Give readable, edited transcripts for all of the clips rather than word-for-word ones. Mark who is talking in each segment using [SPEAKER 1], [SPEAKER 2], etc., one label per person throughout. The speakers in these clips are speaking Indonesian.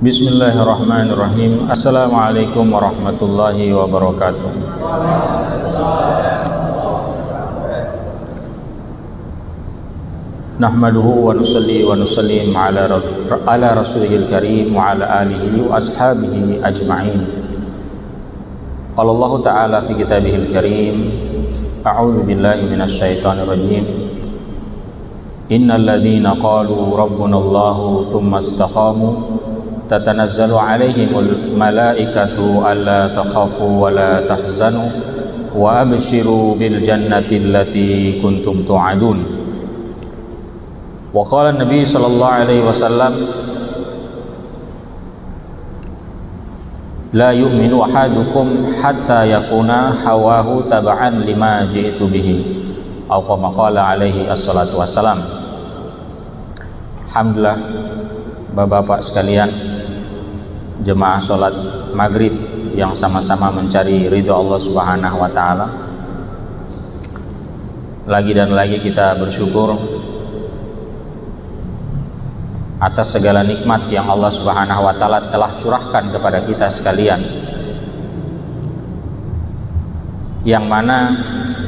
[SPEAKER 1] Bismillahirrahmanirrahim. Assalamualaikum warahmatullahi wabarakatuh. Nahmaduhu wa nusalli wa nusallim ala rasulihil karim wa ala alihi wa ashabihi ajma'in. Qala Allah ta'ala fi kitabihil karim, a'udzu billahi minasyaitonir rajim. Innal ladzina qalu rabbuna Allahu tsumma istaqamu tatanazzalu alaihimul malaikatu alla takhafu wa la tahzanu wa abshiru bil jannati allati kuntum tu'adun. Wa qala Nabi sallallahu alaihi wasallam, la yu'minu ahadukum hatta yakuna hawahu tab'an lima ji'tu bihi, atau kama qala alaihi assalatu wassalam. Alhamdulillah, Bapak-bapak sekalian, jemaah sholat maghrib yang sama-sama mencari ridho Allah Subhanahu wa ta'ala, lagi dan lagi kita bersyukur atas segala nikmat yang Allah Subhanahu wa ta'ala telah curahkan kepada kita sekalian, yang mana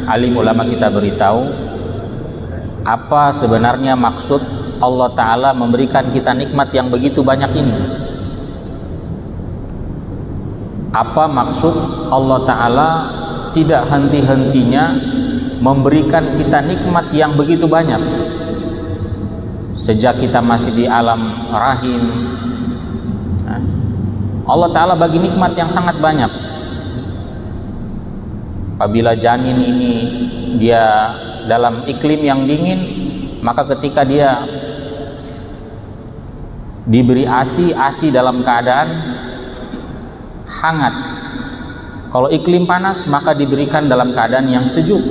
[SPEAKER 1] alim ulama kita beritahu apa sebenarnya maksud Allah Ta'ala memberikan kita nikmat yang begitu banyak ini. Apa maksud Allah Ta'ala tidak henti-hentinya memberikan kita nikmat yang begitu banyak sejak kita masih di alam rahim? Allah Ta'ala bagi nikmat yang sangat banyak. Apabila janin ini dia dalam iklim yang dingin, maka ketika dia diberi ASI dalam keadaan hangat. Kalau iklim panas, maka diberikan dalam keadaan yang sejuk.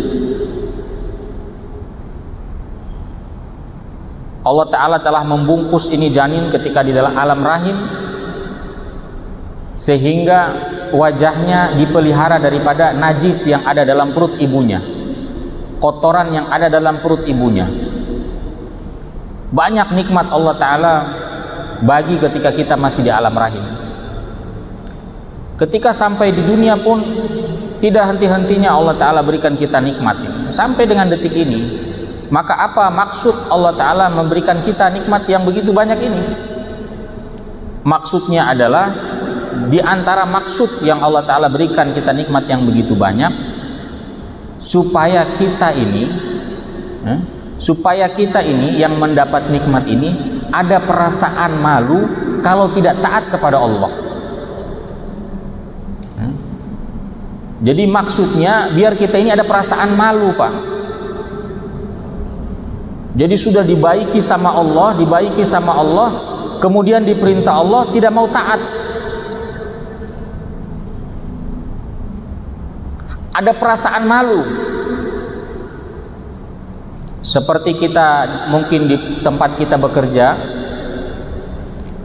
[SPEAKER 1] Allah Ta'ala telah membungkus ini janin ketika di dalam alam rahim, sehingga wajahnya dipelihara daripada najis yang ada dalam perut ibunya, kotoran yang ada dalam perut ibunya. Banyak nikmat Allah Ta'ala bagi ketika kita masih di alam rahim. Ketika sampai di dunia pun tidak henti-hentinya Allah Ta'ala berikan kita nikmat ini sampai dengan detik ini. Maka apa maksud Allah Ta'ala memberikan kita nikmat yang begitu banyak ini? Maksudnya adalah, di antara maksud yang Allah Ta'ala berikan kita nikmat yang begitu banyak, supaya kita ini yang mendapat nikmat ini ada perasaan malu kalau tidak taat kepada Allah. Jadi maksudnya biar kita ini ada perasaan malu, Pak. Jadi sudah dibaiki sama Allah, kemudian diperintah Allah tidak mau taat. Ada perasaan malu. Seperti kita mungkin di tempat kita bekerja,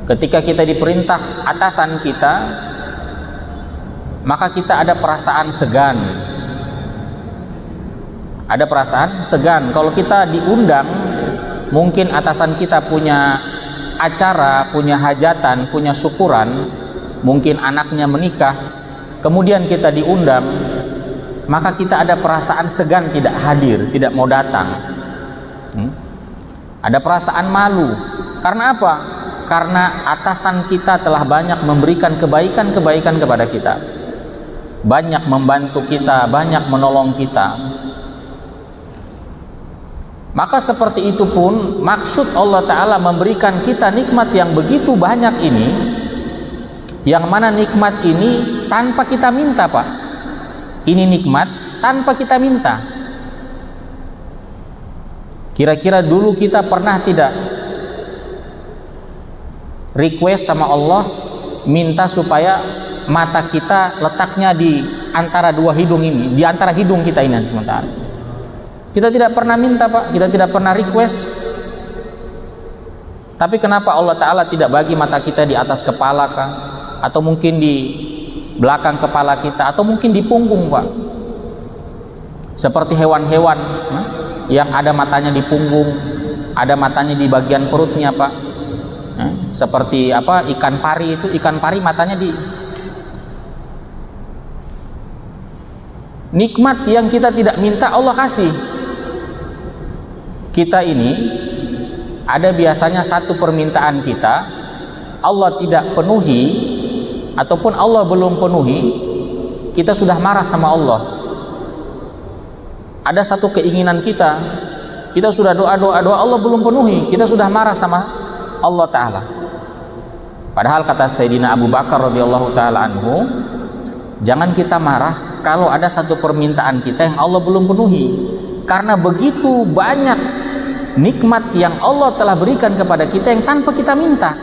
[SPEAKER 1] ketika kita diperintah atasan kita, maka kita ada perasaan segan. Ada perasaan segan. Kalau kita diundang, mungkin atasan kita punya acara, punya hajatan, punya syukuran, mungkin anaknya menikah, kemudian kita diundang, maka kita ada perasaan segan tidak hadir, tidak mau datang. Ada perasaan malu. Karena apa? Karena atasan kita telah banyak memberikan kebaikan-kebaikan kepada kita, banyak membantu kita, banyak menolong kita. Maka seperti itu pun maksud Allah Ta'ala memberikan kita nikmat yang begitu banyak ini, yang mana nikmat ini tanpa kita minta, Pak. Ini nikmat tanpa kita minta. Kira-kira dulu kita pernah tidak request sama Allah, minta supaya mata kita letaknya di antara dua hidung ini, di antara hidung kita ini sementara? Kita tidak pernah minta, Pak. Kita tidak pernah request. Tapi kenapa Allah Ta'ala tidak bagi mata kita di atas kepala, kah? Atau mungkin di belakang kepala kita, atau mungkin di punggung, Pak? Seperti hewan-hewan yang ada matanya di punggung, ada matanya di bagian perutnya, Pak. Seperti apa, ikan pari itu, ikan pari matanya di nikmat yang kita tidak minta Allah kasih. Kita ini ada biasanya satu permintaan kita Allah tidak penuhi ataupun Allah belum penuhi, kita sudah marah sama Allah. Ada satu keinginan kita sudah doa Allah belum penuhi, kita sudah marah sama Allah Ta'ala. Padahal kata Sayyidina Abu Bakar radhiyallahu ta'ala anhu, jangan kita marah kalau ada satu permintaan kita yang Allah belum penuhi, karena begitu banyak nikmat yang Allah telah berikan kepada kita yang tanpa kita minta.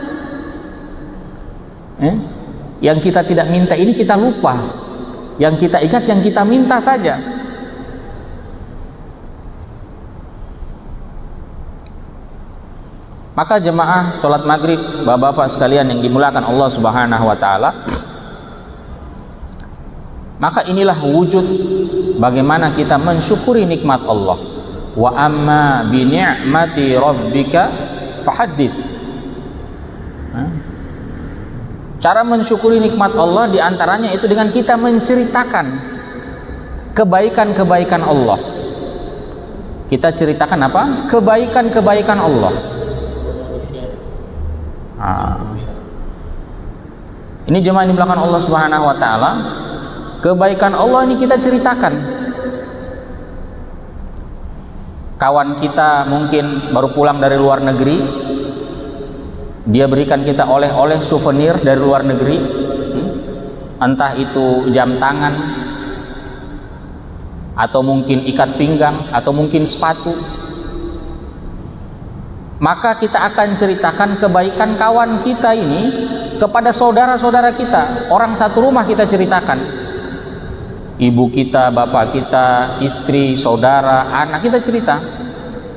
[SPEAKER 1] Yang kita tidak minta ini kita lupa, yang kita ingat yang kita minta saja. Maka jemaah sholat maghrib, bapak-bapak sekalian yang dimuliakan Allah Subhanahu wa ta'ala, maka inilah wujud bagaimana kita mensyukuri nikmat Allah. Wa amma bi ni'mati rabbika fahaddis. Cara mensyukuri nikmat Allah diantaranya itu dengan kita menceritakan kebaikan-kebaikan Allah. Kita ceritakan apa? Kebaikan-kebaikan Allah. Ini jemaah yang dimulakan Allah Subhanahu wa ta'ala, kebaikan Allah ini kita ceritakan. Kawan kita mungkin baru pulang dari luar negeri, dia berikan kita oleh-oleh souvenir dari luar negeri, entah itu jam tangan atau mungkin ikat pinggang atau mungkin sepatu. Maka kita akan ceritakan kebaikan kawan kita ini kepada saudara-saudara kita, orang satu rumah kita ceritakan. Ibu kita, bapak kita, istri, saudara, anak kita cerita.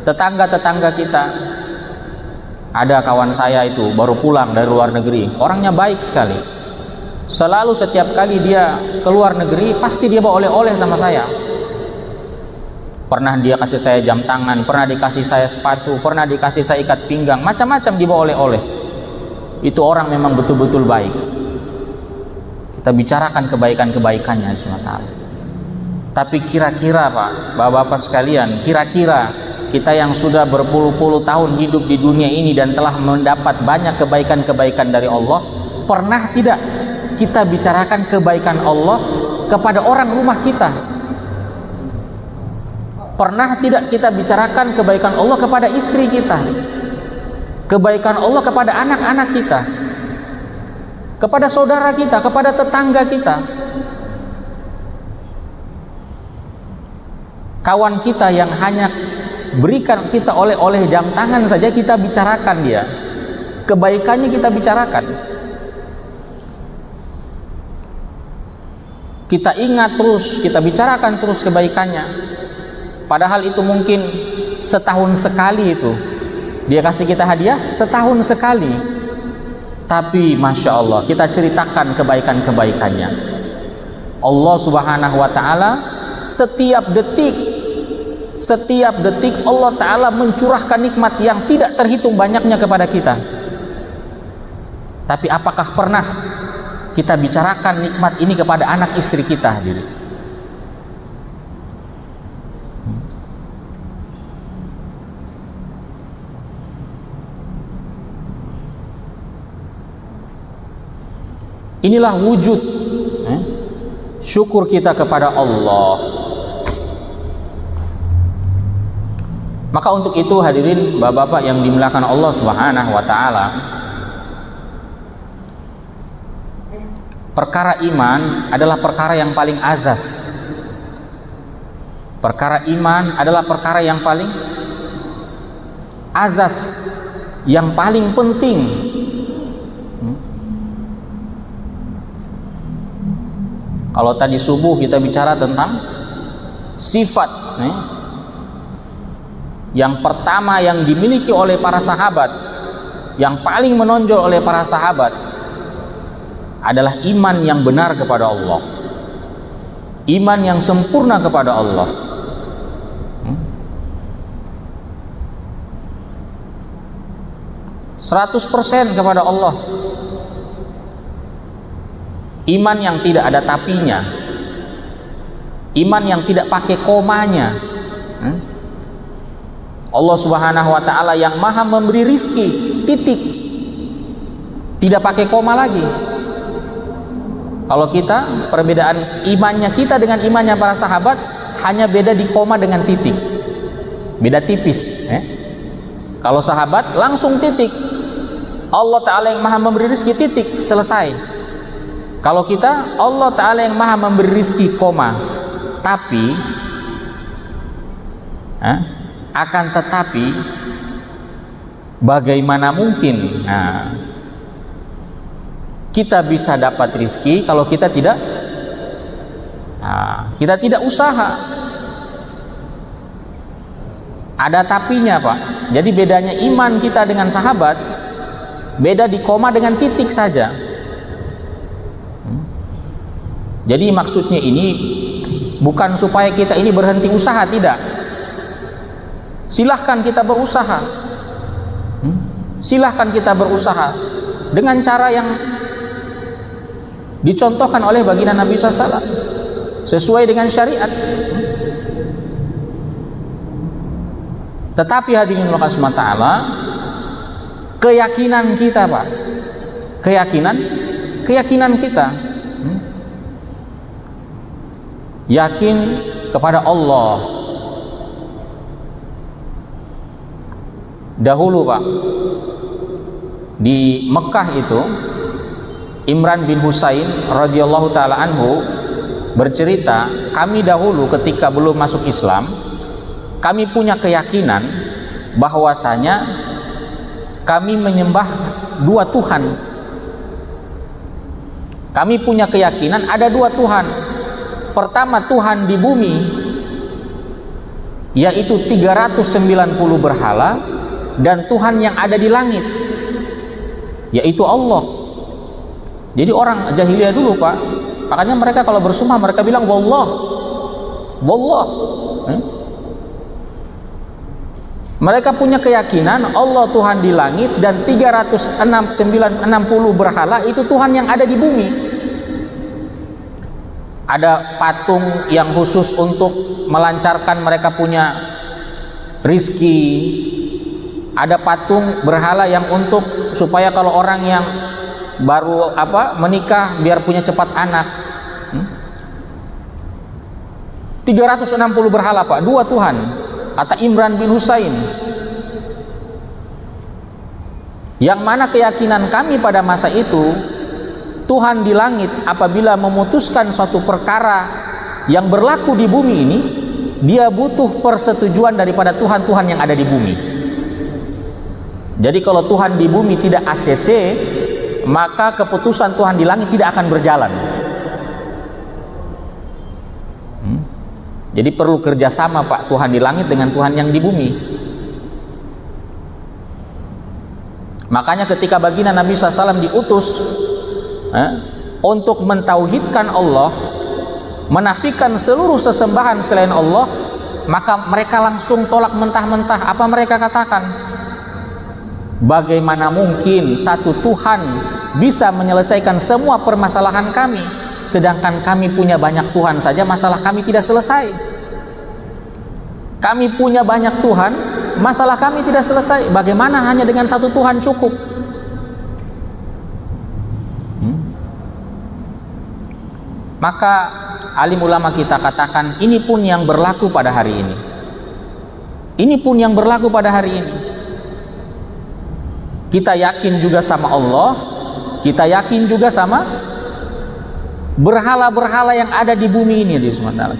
[SPEAKER 1] Tetangga-tetangga kita. Ada kawan saya itu baru pulang dari luar negeri, orangnya baik sekali. Selalu setiap kali dia ke luar negeri pasti dia bawa oleh-oleh sama saya. Pernah dia kasih saya jam tangan, pernah dikasih saya sepatu, pernah dikasih saya ikat pinggang, macam-macam dibawa oleh-oleh. Itu orang memang betul-betul baik. Kita bicarakan kebaikan-kebaikannya SWT. Tapi kira-kira Pak, bapak-bapak sekalian, kira-kira kita yang sudah berpuluh-puluh tahun hidup di dunia ini dan telah mendapat banyak kebaikan-kebaikan dari Allah, pernah tidak kita bicarakan kebaikan Allah kepada orang rumah kita? Pernah tidak kita bicarakan kebaikan Allah kepada istri kita, kebaikan Allah kepada anak-anak kita, kepada saudara kita, kepada tetangga kita, kawan kita yang hanya berikan kita oleh-oleh jam tangan saja kita bicarakan dia, kebaikannya kita bicarakan. Kita ingat terus, kita bicarakan terus kebaikannya. Padahal itu mungkin setahun sekali itu dia kasih kita hadiah, setahun sekali. Tapi Masya Allah kita ceritakan kebaikan-kebaikannya. Allah Subhanahu wa ta'ala setiap detik Allah Ta'ala mencurahkan nikmat yang tidak terhitung banyaknya kepada kita. Tapi apakah pernah kita bicarakan nikmat ini kepada anak istri kita hadirin? Inilah wujud syukur kita kepada Allah. Maka untuk itu hadirin bapak-bapak yang dimuliakan Allah Subhanahu wa ta'ala, perkara iman adalah perkara yang paling azas. Perkara iman adalah perkara yang paling azas, yang paling penting. Kalau tadi subuh kita bicara tentang sifat yang pertama yang dimiliki oleh para sahabat, yang paling menonjol oleh para sahabat adalah iman yang benar kepada Allah, iman yang sempurna kepada Allah. 100% kepada Allah. Iman yang tidak ada tapinya, iman yang tidak pakai komanya. Allah Subhanahu wa ta'ala yang maha memberi rizki, titik, tidak pakai koma lagi. Kalau kita, perbedaan imannya kita dengan imannya para sahabat hanya beda di koma dengan titik, beda tipis. Kalau sahabat langsung titik, Allah Ta'ala yang maha memberi rizki, titik, selesai. Kalau kita, Allah Ta'ala yang maha memberi rizki, koma. Tapi akan tetapi bagaimana mungkin kita bisa dapat rizki kalau kita tidak usaha? Ada tapinya, Pak. Jadi bedanya iman kita dengan sahabat, beda di koma dengan titik saja. Jadi maksudnya ini bukan supaya kita ini berhenti usaha, tidak. Silahkan kita berusaha, silahkan kita berusaha dengan cara yang dicontohkan oleh baginda Nabi SAW, sesuai dengan syariat. Tetapi hadirin Allah SWT, keyakinan kita, Pak, keyakinan kita, yakin kepada Allah. Dahulu, Pak, di Mekah itu Imran bin Husain radhiyallahu taala anhu bercerita, kami dahulu ketika belum masuk Islam, kami punya keyakinan bahwasanya kami menyembah dua Tuhan. Kami punya keyakinan ada dua Tuhan. Pertama, Tuhan di bumi, yaitu 390 berhala, dan Tuhan yang ada di langit, yaitu Allah. Jadi orang jahiliyah dulu, Pak, makanya mereka kalau bersumpah mereka bilang wallah, wallah. Mereka punya keyakinan Allah Tuhan di langit dan 360 berhala itu Tuhan yang ada di bumi. Ada patung yang khusus untuk melancarkan mereka punya rizki. Ada patung berhala yang untuk supaya kalau orang yang baru menikah biar punya cepat anak. 360 berhala, Pak, dua Tuhan, kata Imran bin Husain. Yang mana keyakinan kami pada masa itu, Tuhan di langit apabila memutuskan suatu perkara yang berlaku di bumi ini, dia butuh persetujuan daripada Tuhan-Tuhan yang ada di bumi. Jadi kalau Tuhan di bumi tidak ACC, maka keputusan Tuhan di langit tidak akan berjalan. Jadi perlu kerjasama, Pak, Tuhan di langit dengan Tuhan yang di bumi. Makanya ketika baginda Nabi SAW diutus untuk mentauhidkan Allah, menafikan seluruh sesembahan selain Allah, maka mereka langsung tolak mentah-mentah. Apa mereka katakan? Bagaimana mungkin satu Tuhan bisa menyelesaikan semua permasalahan kami, sedangkan kami punya banyak Tuhan saja masalah kami tidak selesai. Kami punya banyak Tuhan, masalah kami tidak selesai. Bagaimana hanya dengan satu Tuhan cukup? Maka alim ulama kita katakan, ini pun yang berlaku pada hari ini. Ini pun yang berlaku pada hari ini. Kita yakin juga sama Allah, kita yakin juga sama berhala-berhala yang ada di bumi ini di sementara.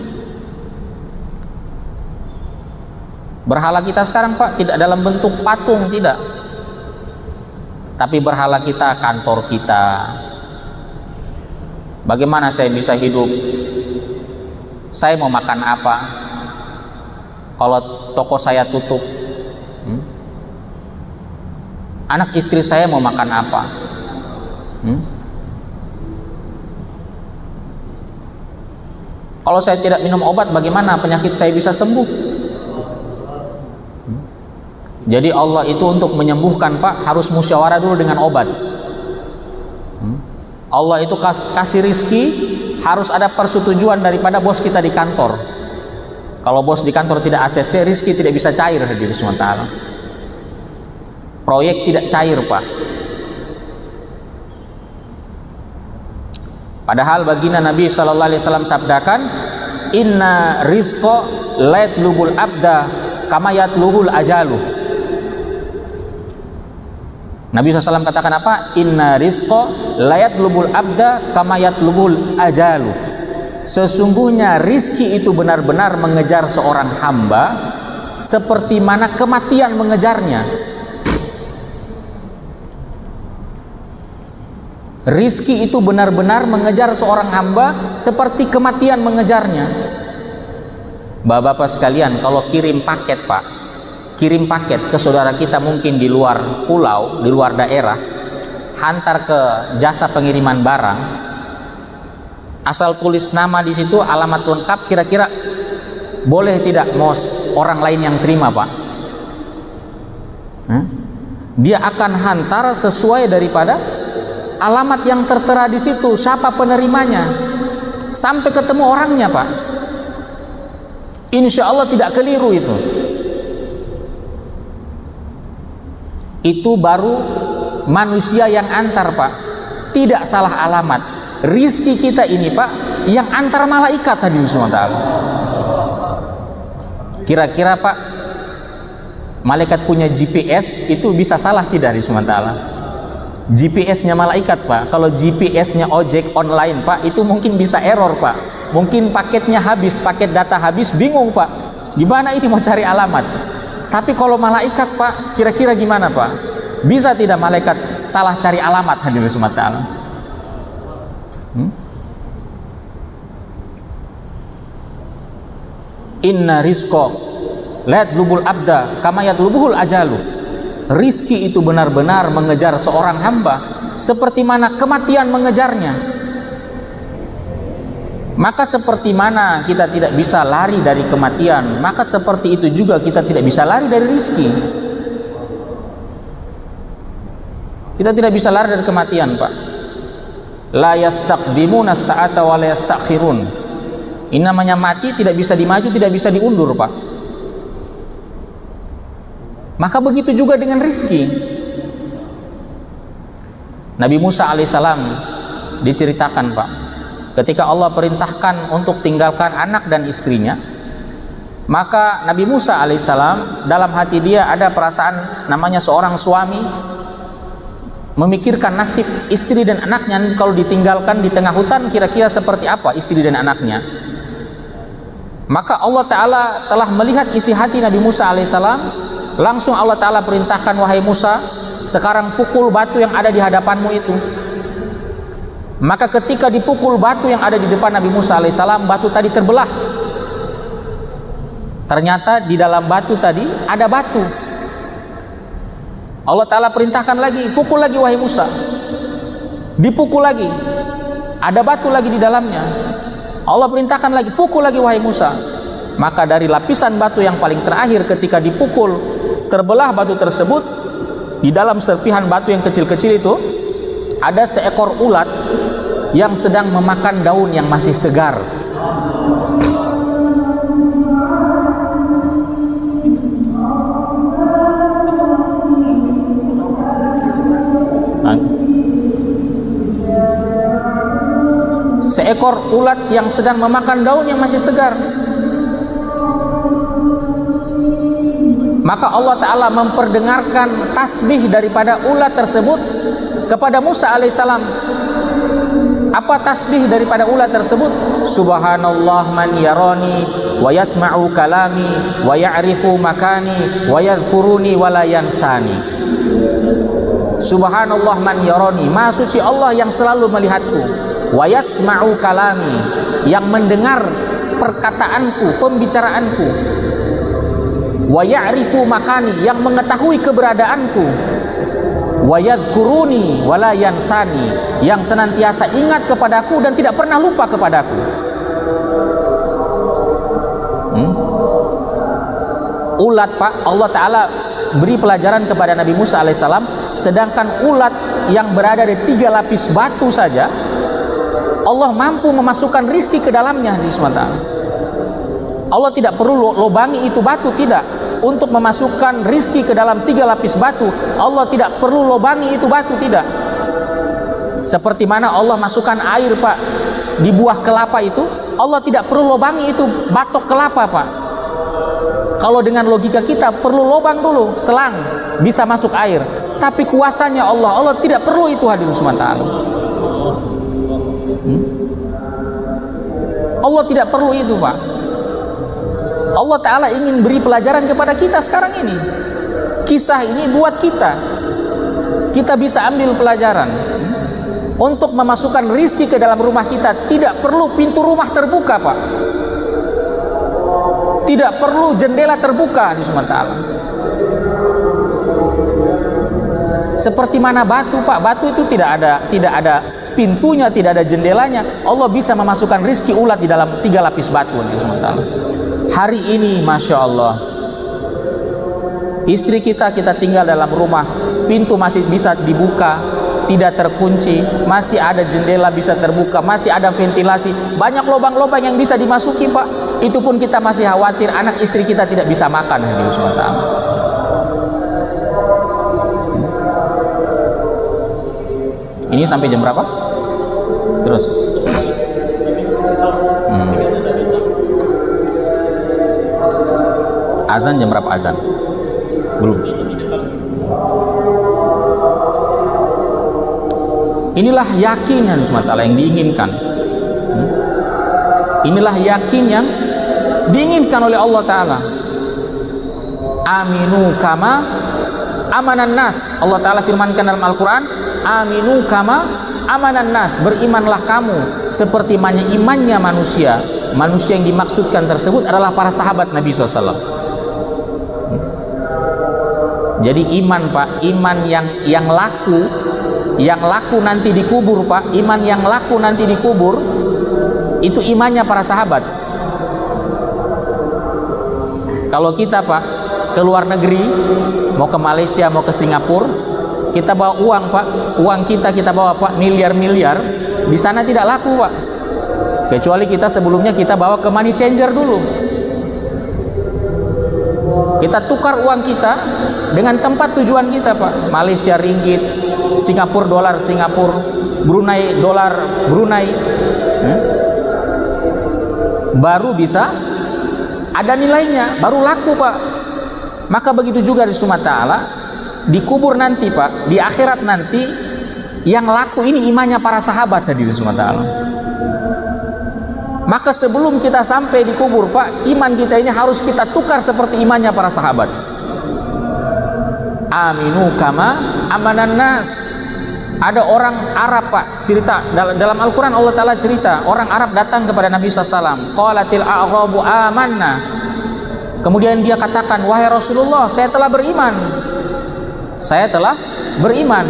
[SPEAKER 1] Berhala kita sekarang, Pak, tidak dalam bentuk patung, tidak. Tapi berhala kita kantor kita. Bagaimana saya bisa hidup? Saya mau makan apa? Kalau toko saya tutup, anak istri saya mau makan apa? Kalau saya tidak minum obat, bagaimana penyakit saya bisa sembuh? Jadi Allah itu untuk menyembuhkan Pak harus musyawarah dulu dengan obat. Allah itu kasih rizki harus ada persetujuan daripada bos kita di kantor. Kalau bos di kantor tidak ACC, rizki tidak bisa cair hadirin sementara. Proyek tidak cair Pak. Padahal baginda Nabi SAW sabdakan, inna rizqa la yatlubul abda kama yatlubul ajaluh. Nabi SAW katakan apa? Inna rizqa la yatlubul abda kama yatlubul ajaluh. Sesungguhnya rizki itu benar-benar mengejar seorang hamba seperti mana kematian mengejarnya. Rizki itu benar-benar mengejar seorang hamba seperti kematian mengejarnya. Bapak-bapak sekalian, kalau kirim paket Pak, kirim paket ke saudara kita mungkin di luar pulau, di luar daerah, hantar ke jasa pengiriman barang, asal tulis nama di situ, alamat lengkap, kira-kira boleh tidak mos orang lain yang terima Pak? Dia akan hantar sesuai daripada alamat yang tertera di situ, siapa penerimanya, sampai ketemu orangnya Pak. Insya Allah tidak keliru itu. Itu baru manusia yang antar Pak, tidak salah alamat. Rizki kita ini Pak yang antar malaikat tadi SWT. Kira-kira Pak, malaikat punya GPS itu bisa salah tidak di SWT? GPS-nya malaikat Pak. Kalau GPS-nya ojek online Pak, itu mungkin bisa error Pak. Mungkin paketnya habis, paket data habis, bingung Pak. Gimana ini mau cari alamat? Tapi kalau malaikat Pak, kira-kira gimana Pak? Bisa tidak malaikat salah cari alamat hadirin subhanahu? Inna rizqa la yatlubul abda kama yatlubuhul ajalu. Rizki itu benar-benar mengejar seorang hamba seperti mana kematian mengejarnya. Maka seperti mana kita tidak bisa lari dari kematian, maka seperti itu juga kita tidak bisa lari dari rizki. Kita tidak bisa lari dari kematian Pak. La yastaqdimuna as-sa'ata wa la yastakhirun. Ini namanya mati, tidak bisa dimaju, tidak bisa diundur Pak. Maka begitu juga dengan rizki. Nabi Musa alaihissalam diceritakan Pak, ketika Allah perintahkan untuk tinggalkan anak dan istrinya, maka Nabi Musa alaihissalam dalam hati dia ada perasaan namanya seorang suami memikirkan nasib istri dan anaknya kalau ditinggalkan di tengah hutan, kira-kira seperti apa istri dan anaknya. Maka Allah Ta'ala telah melihat isi hati Nabi Musa alaihissalam. Langsung Allah Ta'ala perintahkan, wahai Musa, sekarang pukul batu yang ada di hadapanmu itu. Maka ketika dipukul batu yang ada di depan Nabi Musa alaihissalam, batu tadi terbelah. Ternyata di dalam batu tadi ada batu. Allah Ta'ala perintahkan lagi, pukul lagi wahai Musa. Dipukul lagi, ada batu lagi di dalamnya. Allah perintahkan lagi, pukul lagi wahai Musa. Maka dari lapisan batu yang paling terakhir ketika dipukul, terbelah batu tersebut, di dalam serpihan batu yang kecil-kecil itu ada seekor ulat yang sedang memakan daun yang masih segar. Seekor ulat yang sedang memakan daun yang masih segar. Maka Allah Ta'ala memperdengarkan tasbih daripada ulat tersebut kepada Musa alaihissalam. Apa tasbih daripada ulat tersebut? Subhanallah man yarani wa yasma'u kalami wa ya'rifu makani wa yadhkuruni wa la yansani. Subhanallah man yarani, maha suci Allah yang selalu melihatku. Wa yasma'u kalami, yang mendengar perkataanku, pembicaraanku. Wa ya'rifu makani, yang mengetahui keberadaanku. Wa yadhkuruni wa la yansani, yang senantiasa ingat kepadaku dan tidak pernah lupa kepadaku. Ulat Pak, Allah Ta'ala beri pelajaran kepada Nabi Musa alaihissalam, sedangkan ulat yang berada di 3 lapis batu saja Allah mampu memasukkan rizki ke dalamnya di SWT. Allah tidak perlu lobangi itu batu, tidak. Untuk memasukkan rizki ke dalam 3 lapis batu, Allah tidak perlu lobangi itu batu, tidak. Seperti mana Allah masukkan air, Pak, di buah kelapa itu, Allah tidak perlu lobangi itu batok kelapa, Pak. Kalau dengan logika kita perlu lobang dulu, selang bisa masuk air. Tapi kuasanya Allah tidak perlu itu, hadirin sekalian. Allah tidak perlu itu, Pak. Allah Ta'ala ingin beri pelajaran kepada kita sekarang ini. Kisah ini buat kita bisa ambil pelajaran. Untuk memasukkan rizki ke dalam rumah kita tidak perlu pintu rumah terbuka, Pak. Tidak perlu jendela terbuka di Sumatera. Seperti mana batu, Pak. Batu itu tidak ada pintunya, tidak ada jendelanya. Allah bisa memasukkan rizki ulat di dalam 3 lapis batu di Sumatera. Hari ini, Masya Allah, istri kita tinggal dalam rumah, pintu masih bisa dibuka, tidak terkunci, masih ada jendela bisa terbuka, masih ada ventilasi, banyak lubang-lubang yang bisa dimasuki, Pak. Itu pun kita masih khawatir anak istri kita tidak bisa makan, hadirin sekalian. Ini sampai jam berapa? Terus. Azan jam berapa azan? Belum. Inilah yakin yang diinginkan. Inilah yakin yang diinginkan oleh Allah Ta'ala. Aminu kama amanan nas. Allah Ta'ala firmankan dalam Al-Quran, aminu kama amanan nas. Berimanlah kamu seperti imannya manusia. Manusia yang dimaksudkan tersebut adalah para sahabat Nabi SAW. Jadi iman, Pak, iman yang laku nanti dikubur, Pak. Iman yang laku nanti dikubur itu imannya para sahabat. Kalau kita, Pak, ke luar negeri, mau ke Malaysia, mau ke Singapura, kita bawa uang, Pak. Uang kita bawa, Pak, miliar-miliar. Di sana tidak laku, Pak. Kecuali kita sebelumnya kita bawa ke money changer dulu. Kita tukar uang kita dengan tempat tujuan kita, Pak. Malaysia ringgit, Singapura dolar Singapura, Brunei dolar Brunei. Baru bisa ada nilainya, baru laku, Pak. Maka begitu juga di Sumatera, dikubur nanti, Pak, di akhirat nanti yang laku ini imannya para sahabat tadi di Sumatera. Maka sebelum kita sampai di kubur, Pak, iman kita ini harus kita tukar seperti imannya para sahabat. Aminu kama amanan nas. Ada orang Arab, Pak, cerita dalam Al-Quran. Allah Ta'ala cerita orang Arab datang kepada Nabi SAW. Qalatil a'rabu amanna. Kemudian dia katakan, wahai Rasulullah, saya telah beriman. Saya telah beriman.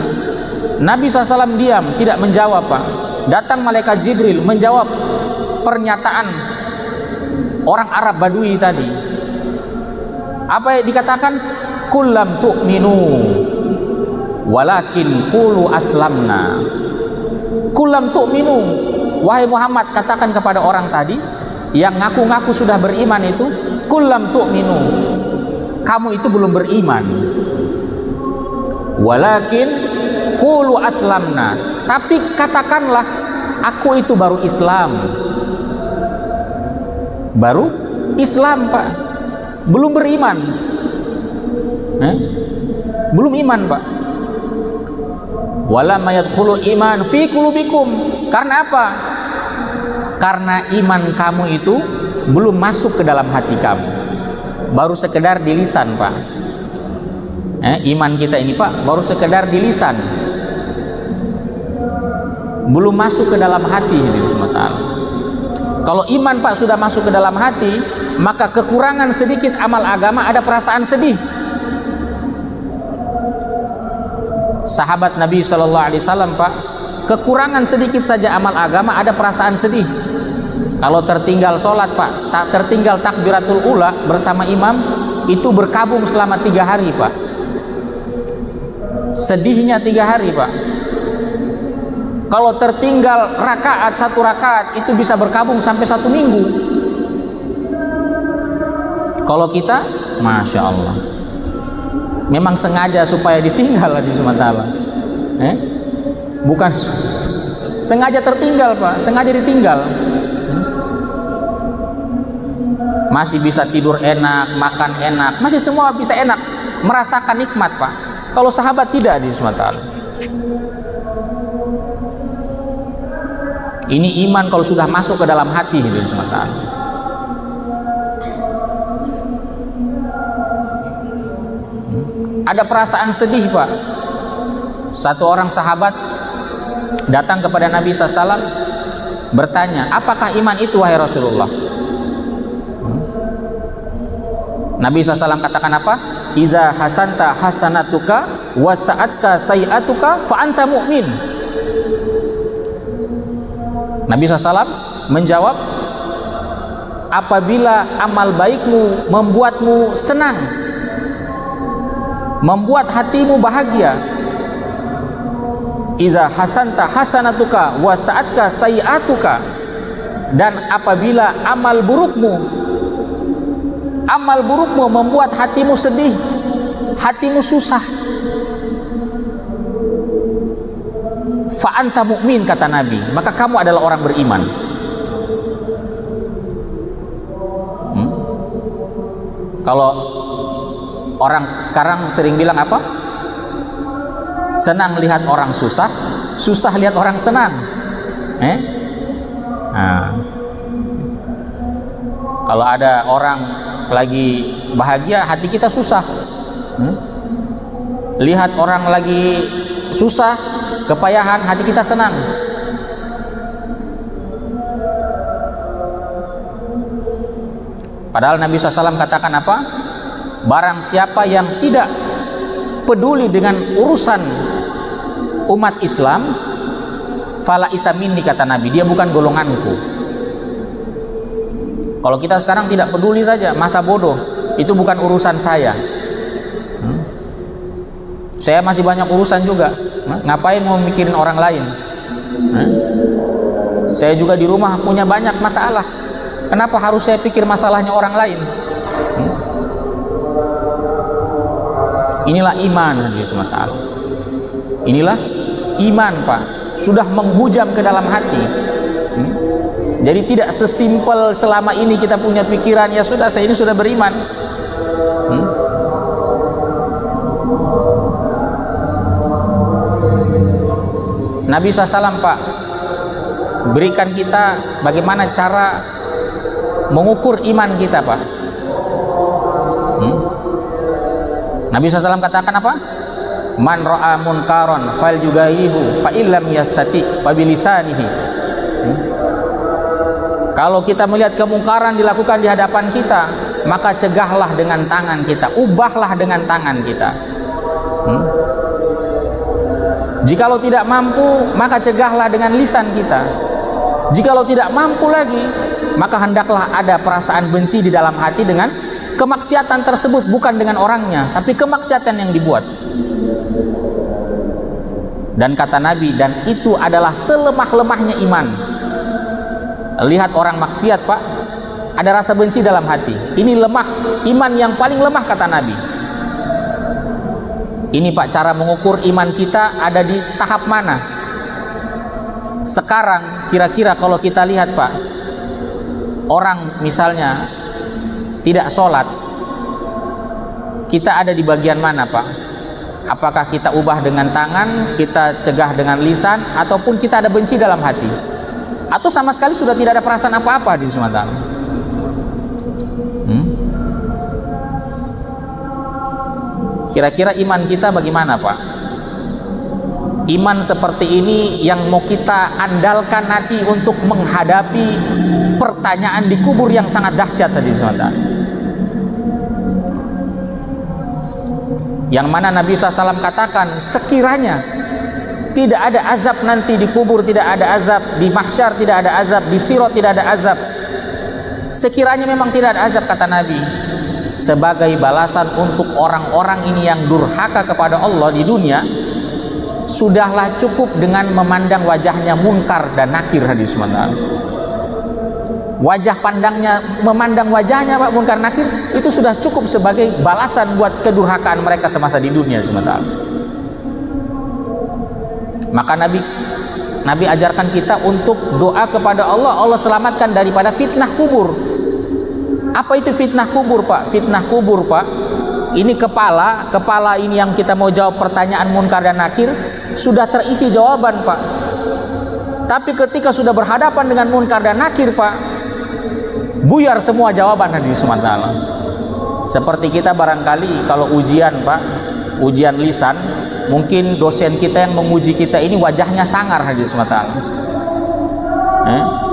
[SPEAKER 1] Nabi SAW diam, tidak menjawab, Pak. Datang malaikat Jibril menjawab pernyataan orang Arab Badui tadi. Apa yang dikatakan? Kullam tu'minu walakin qulu aslamna. Kullam tu'minu, wahai Muhammad, katakan kepada orang tadi yang ngaku-ngaku sudah beriman itu, kullam tu'minu, kamu itu belum beriman. Walakin qulu aslamna, tapi katakanlah aku itu baru Islam. Baru Islam, Pak, belum beriman. Belum iman, Pak. Walam yadkhulu iman fi qulubikum. Karena apa? Karena iman kamu itu belum masuk ke dalam hati kamu, baru sekedar di lisan, Pak. Iman kita ini, Pak, baru sekedar di lisan, belum masuk ke dalam hati di Sumatera. Kalau iman, Pak, sudah masuk ke dalam hati, maka kekurangan sedikit amal agama ada perasaan sedih. Sahabat Nabi SAW, Pak, kekurangan sedikit saja amal agama ada perasaan sedih. Kalau tertinggal sholat, Pak, tertinggal takbiratul ula bersama imam, itu berkabung selama 3 hari, Pak. Sedihnya 3 hari, Pak. Kalau tertinggal rakaat, 1 rakaat itu bisa berkabung sampai 1 minggu. Kalau kita, Masya Allah, memang sengaja supaya ditinggal di Sumatera. Bukan sengaja tertinggal, Pak, sengaja ditinggal. Masih bisa tidur enak, makan enak, masih semua bisa enak, merasakan nikmat, Pak. Kalau sahabat tidak di Sumatera. Ini iman kalau sudah masuk ke dalam hati di Sumatera. Ada perasaan sedih, Pak. Satu orang sahabat datang kepada Nabi SAW bertanya, apakah iman itu wahai Rasulullah? Nabi SAW katakan apa? Iza hasanta hasanatuka wa sa'atka sayi'atuka fa anta mu'min. Nabi SAW menjawab, apabila amal baikmu membuatmu senang, membuat hatimu bahagia, iza hasanta hasanatuka wa sa'atka sayi'atuka, dan apabila amal burukmu membuat hatimu sedih, hatimu susah, fa anta mu'min, kata Nabi, maka kamu adalah orang beriman. Kalau orang sekarang sering bilang apa? Senang lihat orang susah, susah lihat orang senang. Kalau ada orang lagi bahagia, hati kita susah. Lihat orang lagi susah, kepayahan, hati kita senang. Padahal Nabi SAW katakan apa? Barang siapa yang tidak peduli dengan urusan umat Islam, fala isa minni, kata Nabi, dia bukan golonganku. Kalau kita sekarang tidak peduli saja, masa bodoh, itu bukan urusan saya. Saya masih banyak urusan juga. Ngapain mau mikirin orang lain? Saya juga di rumah punya banyak masalah. Kenapa harus saya pikir masalahnya orang lain? Inilah iman, hadirin sekalian. Inilah iman, Pak. Sudah menghujam ke dalam hati. Jadi tidak sesimpel selama ini kita punya pikiran, ya sudah, saya ini sudah beriman. Nabi SAW, Pak, berikan kita bagaimana cara mengukur iman kita, Pak. Nabi SAW katakan apa? Man ra'a munkaron fal yughayyirhu fa illam yastati fa bilisanihi. Kalau kita melihat kemungkaran dilakukan di hadapan kita, maka cegahlah dengan tangan kita, ubahlah dengan tangan kita. Jikalau tidak mampu, maka cegahlah dengan lisan kita. Jikalau tidak mampu lagi, maka hendaklah ada perasaan benci di dalam hati dengan kemaksiatan tersebut, bukan dengan orangnya, tapi kemaksiatan yang dibuat. Dan kata Nabi, dan itu adalah selemah-lemahnya iman. Lihat orang maksiat, Pak, ada rasa benci dalam hati. Ini lemah, iman yang paling lemah, kata Nabi. Ini, Pak, cara mengukur iman kita ada di tahap mana? Sekarang kira-kira kalau kita lihat, Pak, orang misalnya tidak sholat, kita ada di bagian mana, Pak? Apakah kita ubah dengan tangan, kita cegah dengan lisan, ataupun kita ada benci dalam hati, atau sama sekali sudah tidak ada perasaan apa-apa di Sumatera? Kira-kira iman kita bagaimana, Pak? Iman seperti ini yang mau kita andalkan nanti untuk menghadapi pertanyaan di kubur yang sangat dahsyat tadi, Sumatera. Yang mana Nabi SAW katakan, sekiranya tidak ada azab nanti di kubur, tidak ada azab di mahsyar, tidak ada azab di sirat, tidak ada azab. Sekiranya memang tidak ada azab, kata Nabi, sebagai balasan untuk orang-orang ini yang durhaka kepada Allah di dunia, sudahlah cukup dengan memandang wajahnya munkar dan nakir. Hadis mantan, wajah pandangnya, memandang wajahnya Pak munkar nakir itu sudah cukup sebagai balasan buat kedurhakaan mereka semasa di dunia sementara. Maka Nabi ajarkan kita untuk doa kepada Allah, Allah selamatkan daripada fitnah kubur. Apa itu fitnah kubur Pak? Fitnah kubur Pak, ini kepala ini yang kita mau jawab pertanyaan munkar dan nakir sudah terisi jawaban Pak. Tapi ketika sudah berhadapan dengan munkar dan nakir Pak, buyar semua jawaban hadis sementara. Seperti kita barangkali kalau ujian Pak, ujian lisan, mungkin dosen kita yang menguji kita ini wajahnya sangar hadis sementara.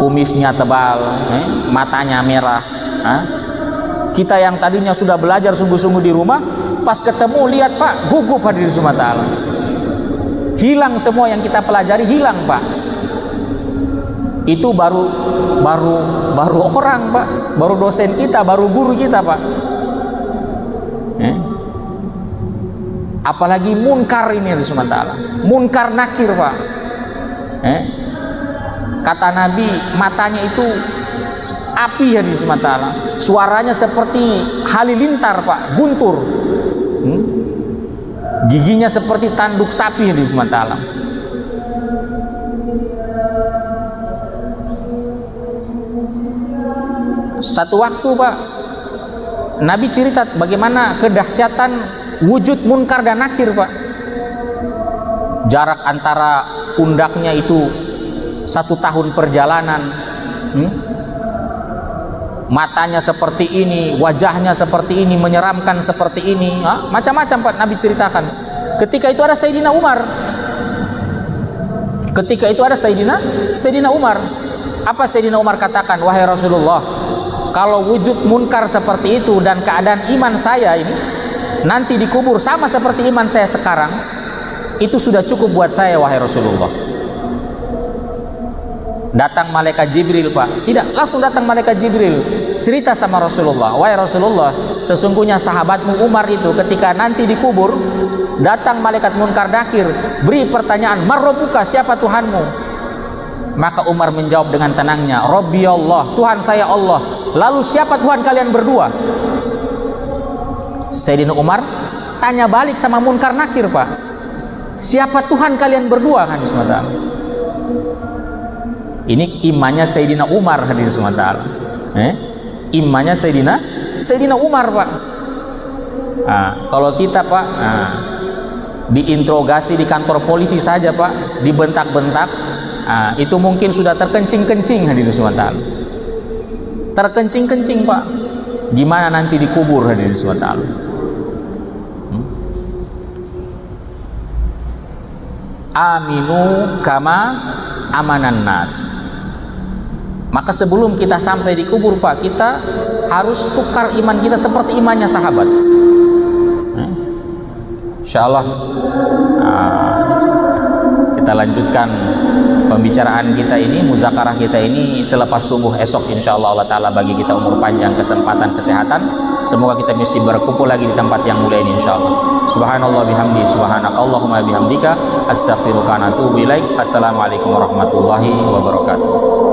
[SPEAKER 1] Kumisnya tebal, matanya merah. Kita yang tadinya sudah belajar sungguh-sungguh di rumah, pas ketemu lihat Pak, gugup hadis sementara. Hilang semua yang kita pelajari, hilang Pak. Itu baru orang Pak, baru dosen kita, baru guru kita Pak. Apalagi munkar ini hadis sementara, munkar nakir Pak. Kata Nabi, matanya itu api hadis sementara, suaranya seperti halilintar Pak, guntur. Giginya seperti tanduk sapi hadis sementara. Satu waktu Pak, Nabi cerita bagaimana kedahsyatan wujud munkar dan nakir Pak. Jarak antara pundaknya itu 1 tahun perjalanan. Matanya seperti ini, wajahnya seperti ini, menyeramkan seperti ini, macam-macam Pak Nabi ceritakan. Ketika itu ada Sayyidina Umar. Sayyidina Umar. Apa Sayyidina Umar katakan? Wahai Rasulullah, kalau wujud munkar seperti itu dan keadaan iman saya ini nanti dikubur sama seperti iman saya sekarang, itu sudah cukup buat saya wahai Rasulullah. Datang malaikat Jibril Pak, tidak, langsung datang malaikat Jibril cerita sama Rasulullah, wahai Rasulullah, sesungguhnya sahabatmu Umar itu ketika nanti dikubur, datang malaikat munkar nakir, beri pertanyaan, marrobuka, siapa Tuhanmu? Maka Umar menjawab dengan tenangnya, Robbi Allah, Tuhan saya Allah. Lalu siapa Tuhan kalian berdua? Sayyidina Umar tanya balik sama munkar nakir Pak, siapa Tuhan kalian berdua? Hadis mata. Ini imannya Sayyidina Umar hadis mata. Imannya Sayyidina Umar Pak. Kalau kita Pak, diinterogasi di kantor polisi saja Pak, dibentak-bentak, itu mungkin sudah terkencing-kencing hadirin sementara. Terkencing-kencing Pak. Gimana nanti dikubur hadirin sementara? Aminu kama amanan nas. Maka sebelum kita sampai di kubur Pak, kita harus tukar iman kita seperti imannya sahabat. Insyaallah kita lanjutkan pembicaraan kita ini, muzakarah kita ini selepas subuh esok insyaallah. Allah Ta'ala bagi kita umur panjang, kesempatan, kesehatan. Semoga kita mesti berkumpul lagi di tempat yang mulia ini insyaallah. Subhanallah bihamdi, subhanakallahumma bihamdika, astaghfiruka wa atubu ilaik. Assalamualaikum warahmatullahi wabarakatuh.